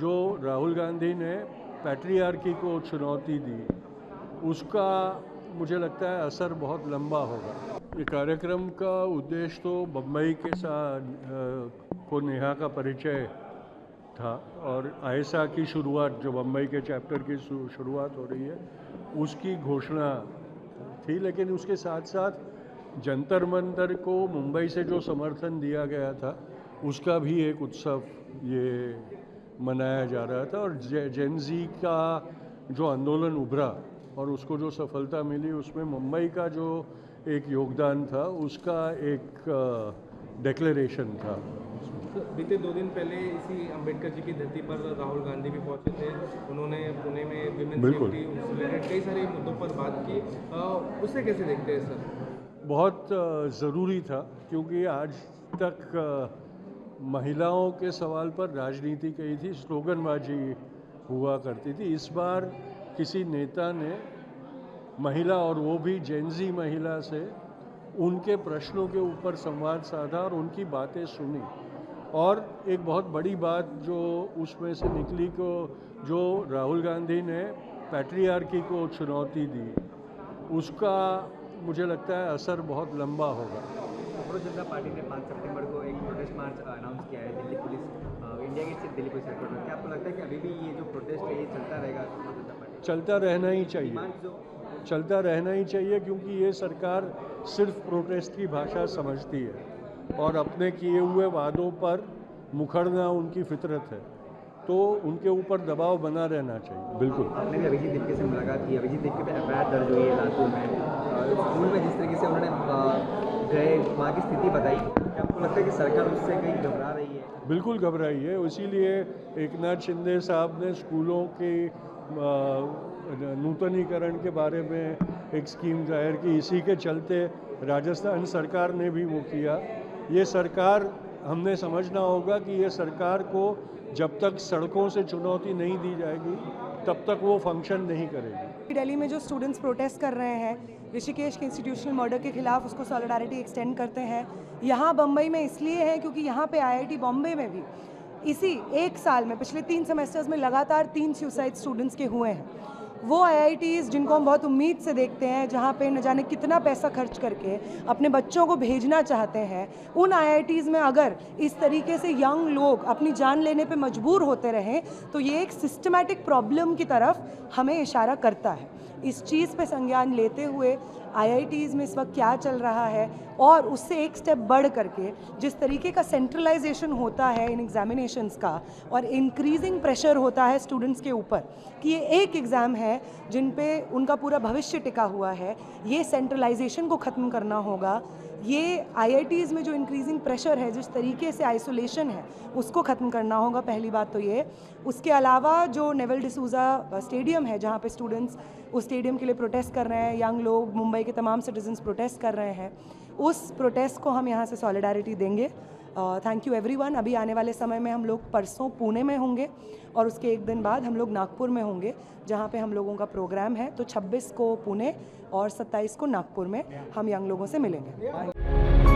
जो राहुल गांधी ने पैट्रियार्की को चुनौती दी, उसका मुझे लगता है असर बहुत लंबा होगा। ये कार्यक्रम का उद्देश्य तो बम्बई के साथ को नेहा का परिचय था और आईएसआ की शुरुआत, जो बम्बई के चैप्टर की शुरुआत हो रही है, उसकी घोषणा थी। लेकिन उसके साथ साथ जंतर मंतर को मुंबई से जो समर्थन दिया गया था, उसका भी एक उत्सव ये मनाया जा रहा था। और जेन ज़ी का जो आंदोलन उभरा और उसको जो सफलता मिली, उसमें मुंबई का जो एक योगदान था, उसका एक डिक्लेरेशन था। बीते 2 दिन पहले इसी अंबेडकर जी की धरती पर राहुल गांधी भी पहुंचे थे। उन्होंने पुणे में विमेन सेफ्टी से रिलेटेड कई सारे मुद्दों पर बात की। उसे कैसे देखते हैं सर? बहुत ज़रूरी था, क्योंकि आज तक महिलाओं के सवाल पर राजनीति कही थी, स्लोगनबाजी हुआ करती थी। इस बार किसी नेता ने महिला, और वो भी जेन ज़ी महिला से, उनके प्रश्नों के ऊपर संवाद साधा और उनकी बातें सुनी। और एक बहुत बड़ी बात जो उसमें से निकली को जो राहुल गांधी ने पैट्रियार्की को चुनौती दी, उसका मुझे लगता है असर बहुत लंबा होगा। भारतीय जनता पार्टी ने 5 सितंबर को एक प्रोटेस्ट मार्च अनाउंस किया है दिल्ली पुलिस, इंडिया गेट से दिल्ली पुलिस हेडक्वार्टर। क्या आपको लगता है कि अभी भी ये जो प्रोटेस्ट है ये चलता रहेगा? चलता रहना ही चाहिए, चलता रहना ही चाहिए, क्योंकि ये सरकार सिर्फ प्रोटेस्ट की भाषा समझती है और अपने किए हुए वादों पर मुखरना उनकी फितरत है, तो उनके ऊपर दबाव बना रहना चाहिए। बिल्कुल। आपने भी अभिजीत दिनके से मुलाकात की। अभिजीत दिनके पे एफआईआर दर्ज हुई है लातूर में। स्कूल में जिस तरीके से उन्होंने गए, वहाँ की स्थिति बताई, क्या आपको लगता है कि सरकार उससे कहीं घबरा रही है? बिल्कुल घबराई है। इसीलिए एकनाथ शिंदे साहब ने स्कूलों के नूतनीकरण के बारे में एक स्कीम जाहिर की। इसी के चलते राजस्थान सरकार ने भी वो किया। ये सरकार, हमने समझना होगा कि ये सरकार को जब तक सड़कों से चुनौती नहीं दी जाएगी, तब तक वो फंक्शन नहीं करेगी। दिल्ली में जो स्टूडेंट्स प्रोटेस्ट कर रहे हैं ऋषिकेश के इंस्टीट्यूशनल मर्डर के खिलाफ, उसको सॉलिडारिटी एक्सटेंड करते हैं। यहाँ बम्बई में इसलिए है क्योंकि यहाँ पे आईआईटी बॉम्बे में भी इसी एक साल में, पिछले 3 सेमेस्टर्स में लगातार 3 सुसाइड स्टूडेंट्स के हुए हैं। वो आईआईटीज़ जिनको हम बहुत उम्मीद से देखते हैं, जहाँ पे न जाने कितना पैसा खर्च करके अपने बच्चों को भेजना चाहते हैं, उन आईआईटीज़ में अगर इस तरीके से यंग लोग अपनी जान लेने पे मजबूर होते रहें, तो ये एक सिस्टमैटिक प्रॉब्लम की तरफ हमें इशारा करता है। इस चीज़ पे संज्ञान लेते हुए आईआईटीज़ में इस वक्त क्या चल रहा है, और उससे एक स्टेप बढ़ करके जिस तरीके का सेंट्रलाइजेशन होता है इन एग्जामिनेशंस का, और इंक्रीजिंग प्रेशर होता है स्टूडेंट्स के ऊपर कि ये एक एग्ज़ाम है जिन पे उनका पूरा भविष्य टिका हुआ है, ये सेंट्रलाइजेशन को ख़त्म करना होगा। ये आईआईटीज़ में जो इंक्रीजिंग प्रेशर है, जिस तरीके से आइसोलेशन है, उसको ख़त्म करना होगा। पहली बात तो ये। उसके अलावा जो नेवल डिसूजा स्टेडियम है, जहाँ पे स्टूडेंट्स उस स्टेडियम के लिए प्रोटेस्ट कर रहे हैं, यंग लोग, मुंबई के तमाम सिटीजन्स प्रोटेस्ट कर रहे हैं, उस प्रोटेस्ट को हम यहाँ से सॉलिडारिटी देंगे। Thank you everyone. अभी आने वाले समय में हम लोग परसों पुणे में होंगे और उसके एक दिन बाद हम लोग नागपुर में होंगे, जहाँ पे हम लोगों का प्रोग्राम है। तो 26 को पुणे और 27 को नागपुर में हम यंग लोगों से मिलेंगे।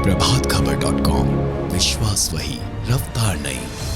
प्रभातखबर.com, विश्वास वही, रफ्तार नहीं।